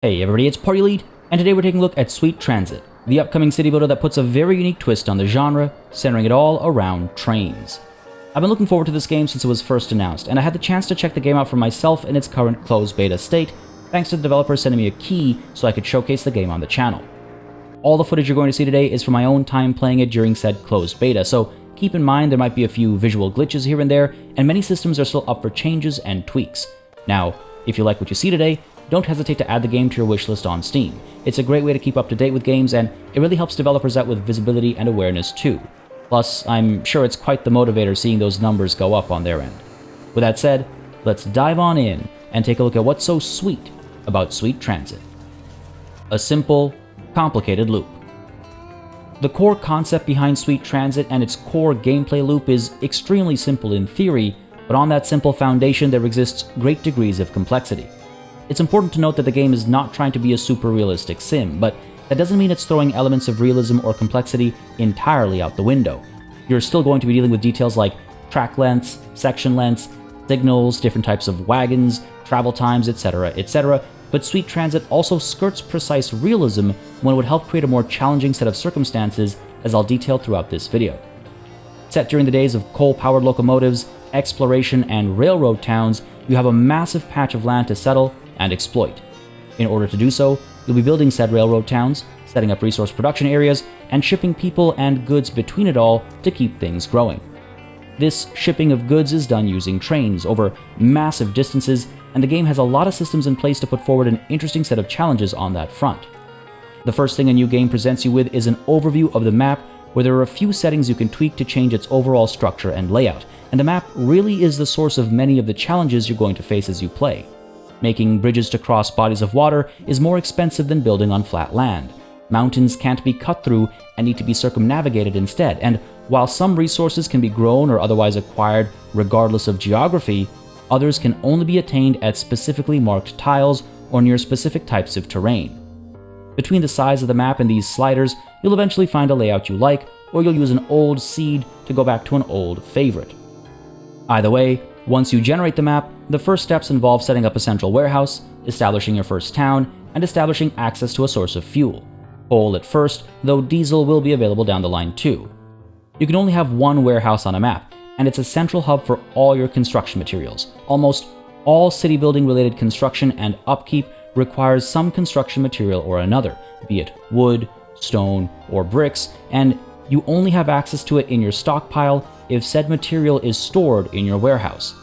Hey everybody, it's PartyElite, and today we're taking a look at Sweet Transit, the upcoming city builder that puts a very unique twist on the genre, centering it all around trains. I've been looking forward to this game since it was first announced, and I had the chance to check the game out for myself in its current closed beta state, thanks to the developer sending me a key so I could showcase the game on the channel. All the footage you're going to see today is from my own time playing it during said closed beta, so keep in mind there might be a few visual glitches here and there, and many systems are still up for changes and tweaks. Now, if you like what you see today, don't hesitate to add the game to your wishlist on Steam. It's a great way to keep up to date with games, and it really helps developers out with visibility and awareness too. Plus, I'm sure it's quite the motivator seeing those numbers go up on their end. With that said, let's dive on in and take a look at what's so sweet about Sweet Transit. A simple, complicated loop. The core concept behind Sweet Transit and its core gameplay loop is extremely simple in theory, but on that simple foundation there exists great degrees of complexity. It's important to note that the game is not trying to be a super realistic sim, but that doesn't mean it's throwing elements of realism or complexity entirely out the window. You're still going to be dealing with details like track lengths, section lengths, signals, different types of wagons, travel times, etc., but Sweet Transit also skirts precise realism when it would help create a more challenging set of circumstances, as I'll detail throughout this video. Set during the days of coal-powered locomotives, exploration, and railroad towns, you have a massive patch of land to settle and exploit. In order to do so, you'll be building said railroad towns, setting up resource production areas, and shipping people and goods between it all to keep things growing. This shipping of goods is done using trains over massive distances, and the game has a lot of systems in place to put forward an interesting set of challenges on that front. The first thing a new game presents you with is an overview of the map, where there are a few settings you can tweak to change its overall structure and layout, and the map really is the source of many of the challenges you're going to face as you play. Making bridges to cross bodies of water is more expensive than building on flat land. Mountains can't be cut through and need to be circumnavigated instead, and while some resources can be grown or otherwise acquired regardless of geography, others can only be attained at specifically marked tiles or near specific types of terrain. Between the size of the map and these sliders, you'll eventually find a layout you like, or you'll use an old seed to go back to an old favorite. Either way, once you generate the map, the first steps involve setting up a central warehouse, establishing your first town, and establishing access to a source of fuel. Coal at first, though diesel will be available down the line too. You can only have one warehouse on a map, and it's a central hub for all your construction materials. Almost all city building related construction and upkeep requires some construction material or another, be it wood, stone, or bricks, and you only have access to it in your stockpile if said material is stored in your warehouse.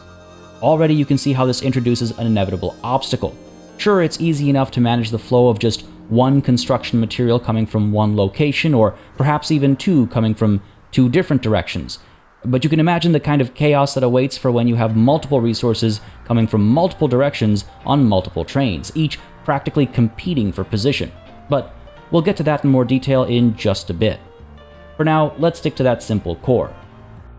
Already you can see how this introduces an inevitable obstacle. Sure, it's easy enough to manage the flow of just one construction material coming from one location, or perhaps even two coming from two different directions. But you can imagine the kind of chaos that awaits for when you have multiple resources coming from multiple directions on multiple trains, each practically competing for position. But we'll get to that in more detail in just a bit. For now, let's stick to that simple core.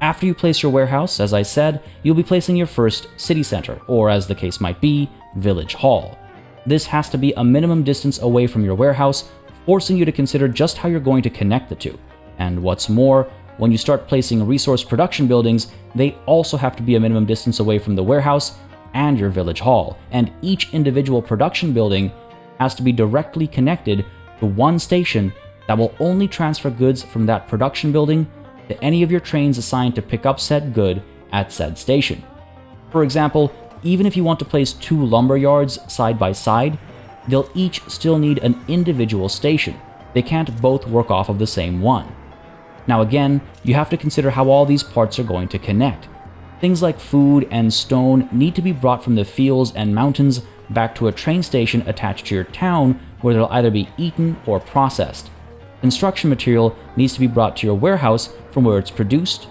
After you place your warehouse, as I said, you'll be placing your first city center, or as the case might be, village hall. This has to be a minimum distance away from your warehouse, forcing you to consider just how you're going to connect the two. And what's more, when you start placing resource production buildings, they also have to be a minimum distance away from the warehouse and your village hall, and each individual production building has to be directly connected to one station that will only transfer goods from that production building to any of your trains assigned to pick up said good at said station. For example, even if you want to place two lumber yards side by side, they'll each still need an individual station. They can't both work off of the same one. Now again, you have to consider how all these parts are going to connect. Things like food and stone need to be brought from the fields and mountains back to a train station attached to your town, where they'll either be eaten or processed. Construction material needs to be brought to your warehouse from where it's produced,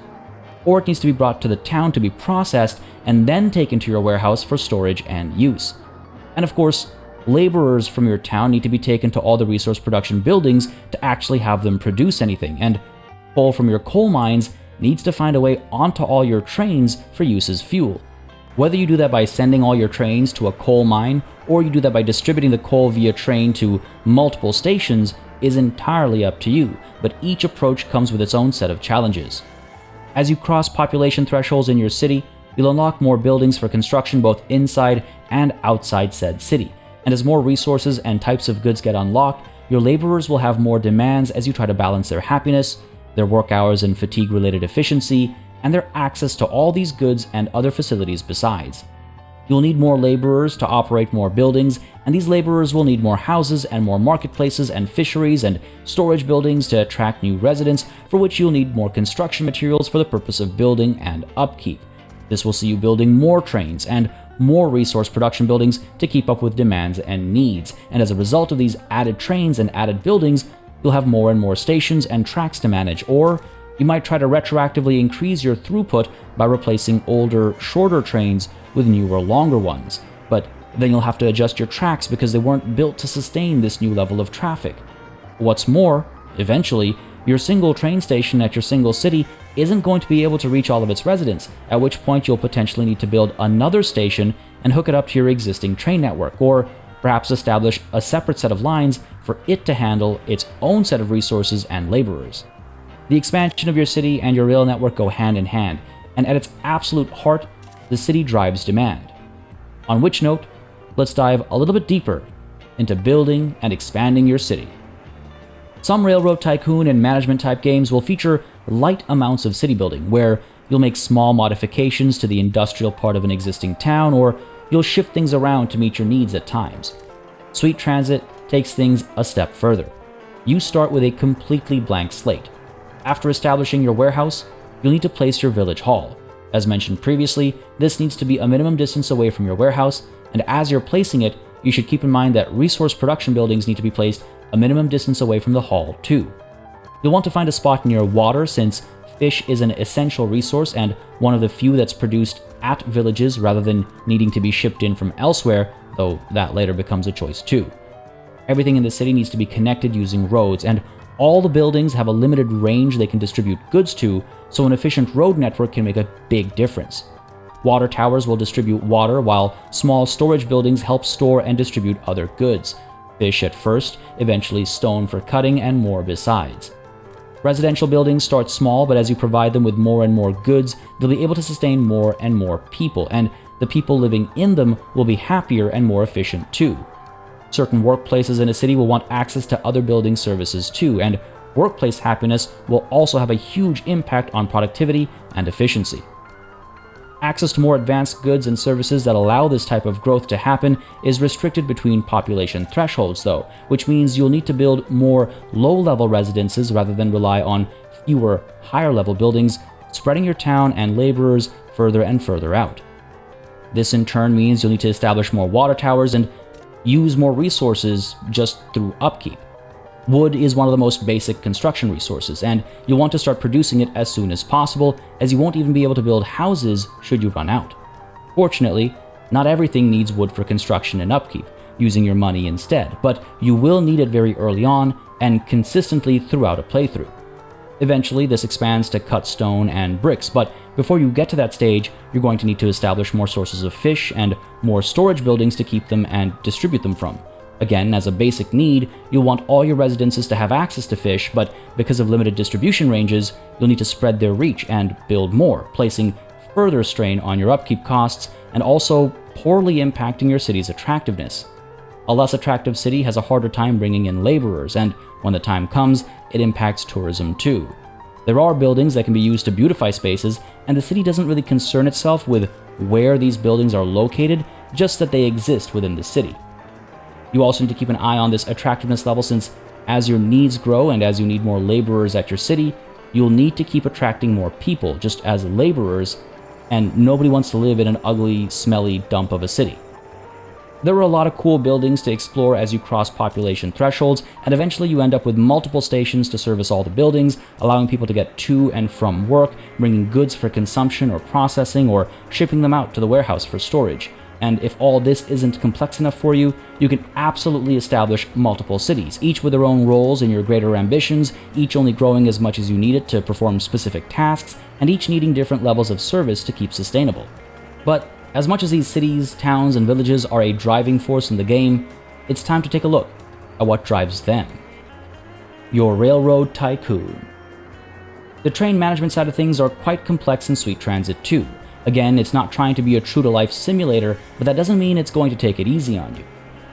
or it needs to be brought to the town to be processed and then taken to your warehouse for storage and use. And of course, laborers from your town need to be taken to all the resource production buildings to actually have them produce anything, and coal from your coal mines needs to find a way onto all your trains for use as fuel. Whether you do that by sending all your trains to a coal mine, or you do that by distributing the coal via train to multiple stations, is entirely up to you, but each approach comes with its own set of challenges. As you cross population thresholds in your city, you'll unlock more buildings for construction both inside and outside said city, and as more resources and types of goods get unlocked, your laborers will have more demands as you try to balance their happiness, their work hours and fatigue-related efficiency, and their access to all these goods and other facilities besides. You'll need more laborers to operate more buildings, and these laborers will need more houses and more marketplaces and fisheries and storage buildings to attract new residents, for which you'll need more construction materials for the purpose of building and upkeep. This will see you building more trains and more resource production buildings to keep up with demands and needs, and as a result of these added trains and added buildings, you'll have more and more stations and tracks to manage, or you might try to retroactively increase your throughput by replacing older, shorter trains with newer, longer ones. But then you'll have to adjust your tracks because they weren't built to sustain this new level of traffic. What's more, eventually, your single train station at your single city isn't going to be able to reach all of its residents, at which point you'll potentially need to build another station and hook it up to your existing train network, or perhaps establish a separate set of lines for it to handle its own set of resources and laborers. The expansion of your city and your rail network go hand in hand, and at its absolute heart, the city drives demand. On which note, let's dive a little bit deeper into building and expanding your city. Some Railroad Tycoon and management type games will feature light amounts of city building, where you'll make small modifications to the industrial part of an existing town, or you'll shift things around to meet your needs at times. Sweet Transit takes things a step further. You start with a completely blank slate. After establishing your warehouse, you'll need to place your village hall. As mentioned previously, this needs to be a minimum distance away from your warehouse, and as you're placing it, you should keep in mind that resource production buildings need to be placed a minimum distance away from the hall too. You'll want to find a spot near water, since fish is an essential resource and one of the few that's produced at villages rather than needing to be shipped in from elsewhere, though that later becomes a choice too. Everything in the city needs to be connected using roads, and all the buildings have a limited range they can distribute goods to, so an efficient road network can make a big difference. Water towers will distribute water, while small storage buildings help store and distribute other goods. Fish at first, eventually stone for cutting, and more besides. Residential buildings start small, but as you provide them with more and more goods, they'll be able to sustain more and more people, and the people living in them will be happier and more efficient too. Certain workplaces in a city will want access to other building services too, and workplace happiness will also have a huge impact on productivity and efficiency. Access to more advanced goods and services that allow this type of growth to happen is restricted between population thresholds though, which means you'll need to build more low-level residences rather than rely on fewer higher-level buildings, spreading your town and laborers further and further out. This in turn means you'll need to establish more water towers and use more resources just through upkeep. Wood is one of the most basic construction resources, and you'll want to start producing it as soon as possible, as you won't even be able to build houses should you run out. Fortunately, not everything needs wood for construction and upkeep, using your money instead, but you will need it very early on and consistently throughout a playthrough. Eventually, this expands to cut stone and bricks, but before you get to that stage, you're going to need to establish more sources of fish and more storage buildings to keep them and distribute them from. Again, as a basic need, you'll want all your residences to have access to fish, but because of limited distribution ranges, you'll need to spread their reach and build more, placing further strain on your upkeep costs and also poorly impacting your city's attractiveness. A less attractive city has a harder time bringing in laborers, and when the time comes, it impacts tourism too. There are buildings that can be used to beautify spaces, and the city doesn't really concern itself with where these buildings are located, just that they exist within the city. You also need to keep an eye on this attractiveness level, since as your needs grow and as you need more laborers at your city, you'll need to keep attracting more people just as laborers, and nobody wants to live in an ugly, smelly dump of a city. There are a lot of cool buildings to explore as you cross population thresholds, and eventually you end up with multiple stations to service all the buildings, allowing people to get to and from work, bringing goods for consumption or processing, or shipping them out to the warehouse for storage. And if all this isn't complex enough for you, you can absolutely establish multiple cities, each with their own roles in your greater ambitions, each only growing as much as you need it to perform specific tasks, and each needing different levels of service to keep sustainable. But as much as these cities, towns, and villages are a driving force in the game, it's time to take a look at what drives them. Your Railroad Tycoon. The train management side of things are quite complex in Sweet Transit too. Again, it's not trying to be a true-to-life simulator, but that doesn't mean it's going to take it easy on you.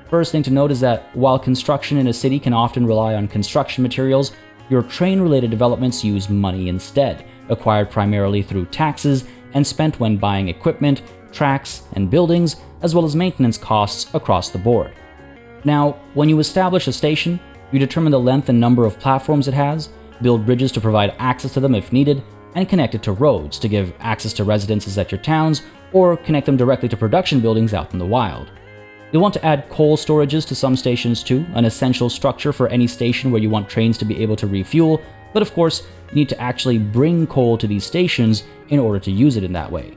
First thing to note is that while construction in a city can often rely on construction materials, your train-related developments use money instead, acquired primarily through taxes and spent when buying equipment, tracks, and buildings, as well as maintenance costs across the board. Now, when you establish a station, you determine the length and number of platforms it has, build bridges to provide access to them if needed, and connect it to roads to give access to residences at your towns, or connect them directly to production buildings out in the wild. You'll want to add coal storages to some stations too, an essential structure for any station where you want trains to be able to refuel, but of course, you need to actually bring coal to these stations in order to use it in that way.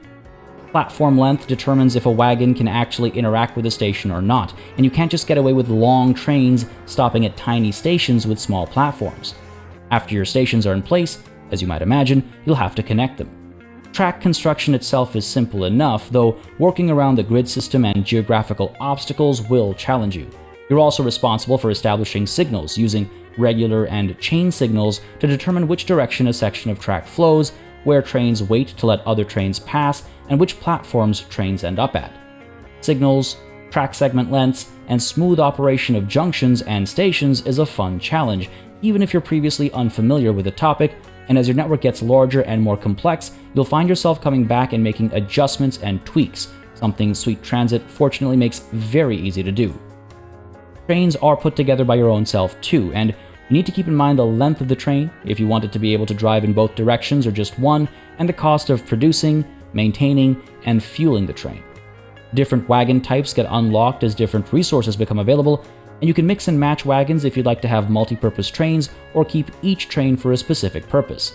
Platform length determines if a wagon can actually interact with a station or not, and you can't just get away with long trains stopping at tiny stations with small platforms. After your stations are in place, as you might imagine, you'll have to connect them. Track construction itself is simple enough, though working around the grid system and geographical obstacles will challenge you. You're also responsible for establishing signals, using regular and chain signals to determine which direction a section of track flows, where trains wait to let other trains pass, and which platforms trains end up at. Signals, track segment lengths, and smooth operation of junctions and stations is a fun challenge, even if you're previously unfamiliar with the topic, and as your network gets larger and more complex, you'll find yourself coming back and making adjustments and tweaks, something Sweet Transit fortunately makes very easy to do. Trains are put together by your own self too, and you need to keep in mind the length of the train, if you want it to be able to drive in both directions or just one, and the cost of producing, maintaining, and fueling the train. Different wagon types get unlocked as different resources become available, and you can mix and match wagons if you'd like to have multi-purpose trains or keep each train for a specific purpose.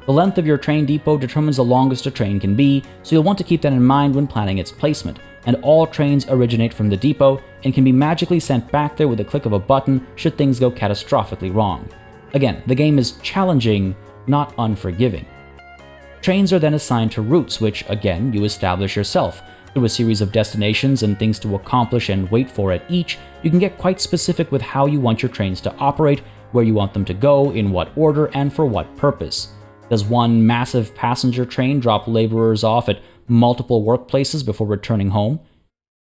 The length of your train depot determines the longest a train can be, so you'll want to keep that in mind when planning its placement, and all trains originate from the depot and can be magically sent back there with a click of a button should things go catastrophically wrong. Again, the game is challenging, not unforgiving. Trains are then assigned to routes, which, again, you establish yourself. Through a series of destinations and things to accomplish and wait for at each, you can get quite specific with how you want your trains to operate, where you want them to go, in what order, and for what purpose. Does one massive passenger train drop laborers off at multiple workplaces before returning home?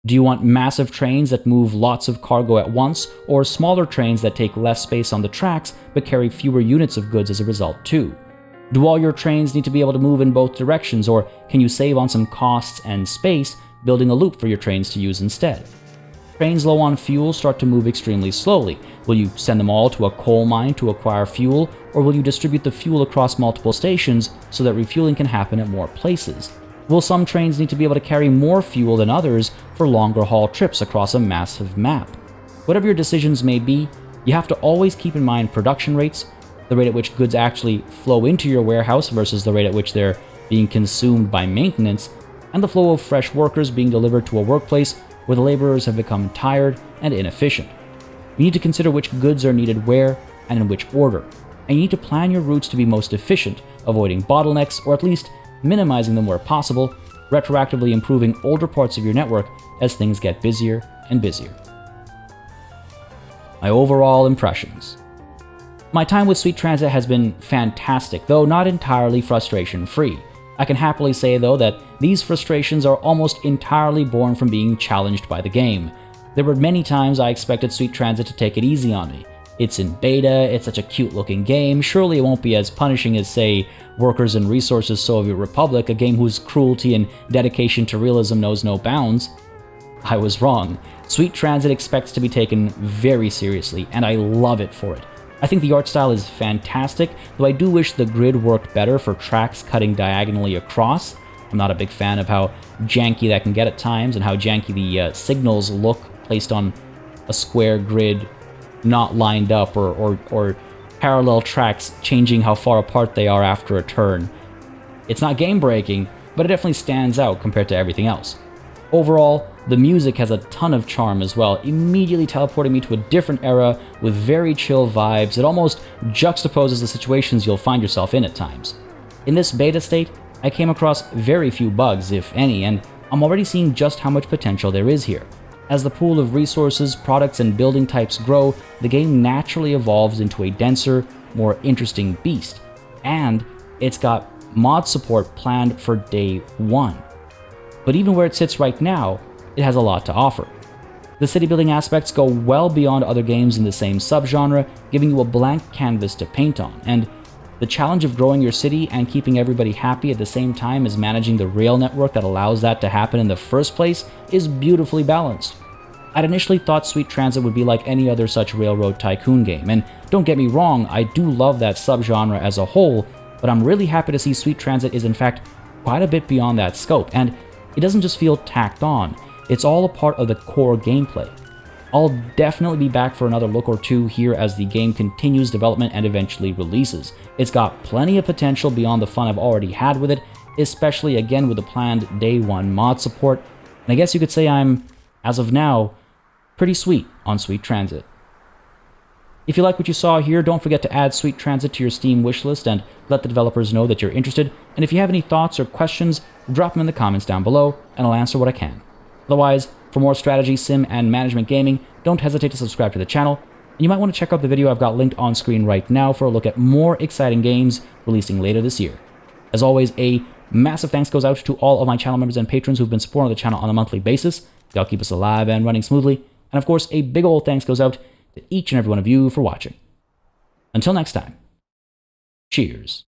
Do you want massive trains that move lots of cargo at once, or smaller trains that take less space on the tracks but carry fewer units of goods as a result too? Do all your trains need to be able to move in both directions, or can you save on some costs and space building a loop for your trains to use instead? Trains low on fuel start to move extremely slowly. Will you send them all to a coal mine to acquire fuel, or will you distribute the fuel across multiple stations so that refueling can happen at more places? Will some trains need to be able to carry more fuel than others for longer haul trips across a massive map? Whatever your decisions may be, you have to always keep in mind production rates, the rate at which goods actually flow into your warehouse versus the rate at which they're being consumed by maintenance, and the flow of fresh workers being delivered to a workplace where the laborers have become tired and inefficient. You need to consider which goods are needed where and in which order, and you need to plan your routes to be most efficient, avoiding bottlenecks or at least minimizing them where possible, retroactively improving older parts of your network as things get busier and busier. My overall impressions. My time with Sweet Transit has been fantastic, though not entirely frustration-free. I can happily say, though, that these frustrations are almost entirely born from being challenged by the game. There were many times I expected Sweet Transit to take it easy on me. It's in beta, it's such a cute-looking game, surely it won't be as punishing as, say, Workers and Resources Soviet Republic, a game whose cruelty and dedication to realism knows no bounds. I was wrong. Sweet Transit expects to be taken very seriously, and I love it for it. I think the art style is fantastic, though I do wish the grid worked better for tracks cutting diagonally across. I'm not a big fan of how janky that can get at times, and how janky the signals look placed on a square grid, not lined up, or parallel tracks changing how far apart they are after a turn. It's not game-breaking, but it definitely stands out compared to everything else. Overall, the music has a ton of charm as well, immediately teleporting me to a different era with very chill vibes. It almost juxtaposes the situations you'll find yourself in at times. In this beta state, I came across very few bugs, if any, and I'm already seeing just how much potential there is here. As the pool of resources, products, and building types grow, the game naturally evolves into a denser, more interesting beast, and it's got mod support planned for day one. But even where it sits right now, it has a lot to offer. The city building aspects go well beyond other games in the same subgenre, giving you a blank canvas to paint on, and the challenge of growing your city and keeping everybody happy at the same time as managing the rail network that allows that to happen in the first place is beautifully balanced. I'd initially thought Sweet Transit would be like any other such railroad tycoon game, and don't get me wrong, I do love that subgenre as a whole, but I'm really happy to see Sweet Transit is in fact quite a bit beyond that scope, and it doesn't just feel tacked on, it's all a part of the core gameplay. I'll definitely be back for another look or two here as the game continues development and eventually releases. It's got plenty of potential beyond the fun I've already had with it, especially again with the planned day one mod support, and I guess you could say I'm, as of now, pretty sweet on Sweet Transit. If you like what you saw here, don't forget to add Sweet Transit to your Steam wishlist and let the developers know that you're interested, and if you have any thoughts or questions, drop them in the comments down below, and I'll answer what I can. Otherwise, for more strategy, sim, and management gaming, don't hesitate to subscribe to the channel, and you might want to check out the video I've got linked on screen right now for a look at more exciting games releasing later this year. As always, a massive thanks goes out to all of my channel members and patrons who've been supporting the channel on a monthly basis. Y'all keep us alive and running smoothly, and of course, a big ol' thanks goes out to each and every one of you for watching. Until next time, cheers.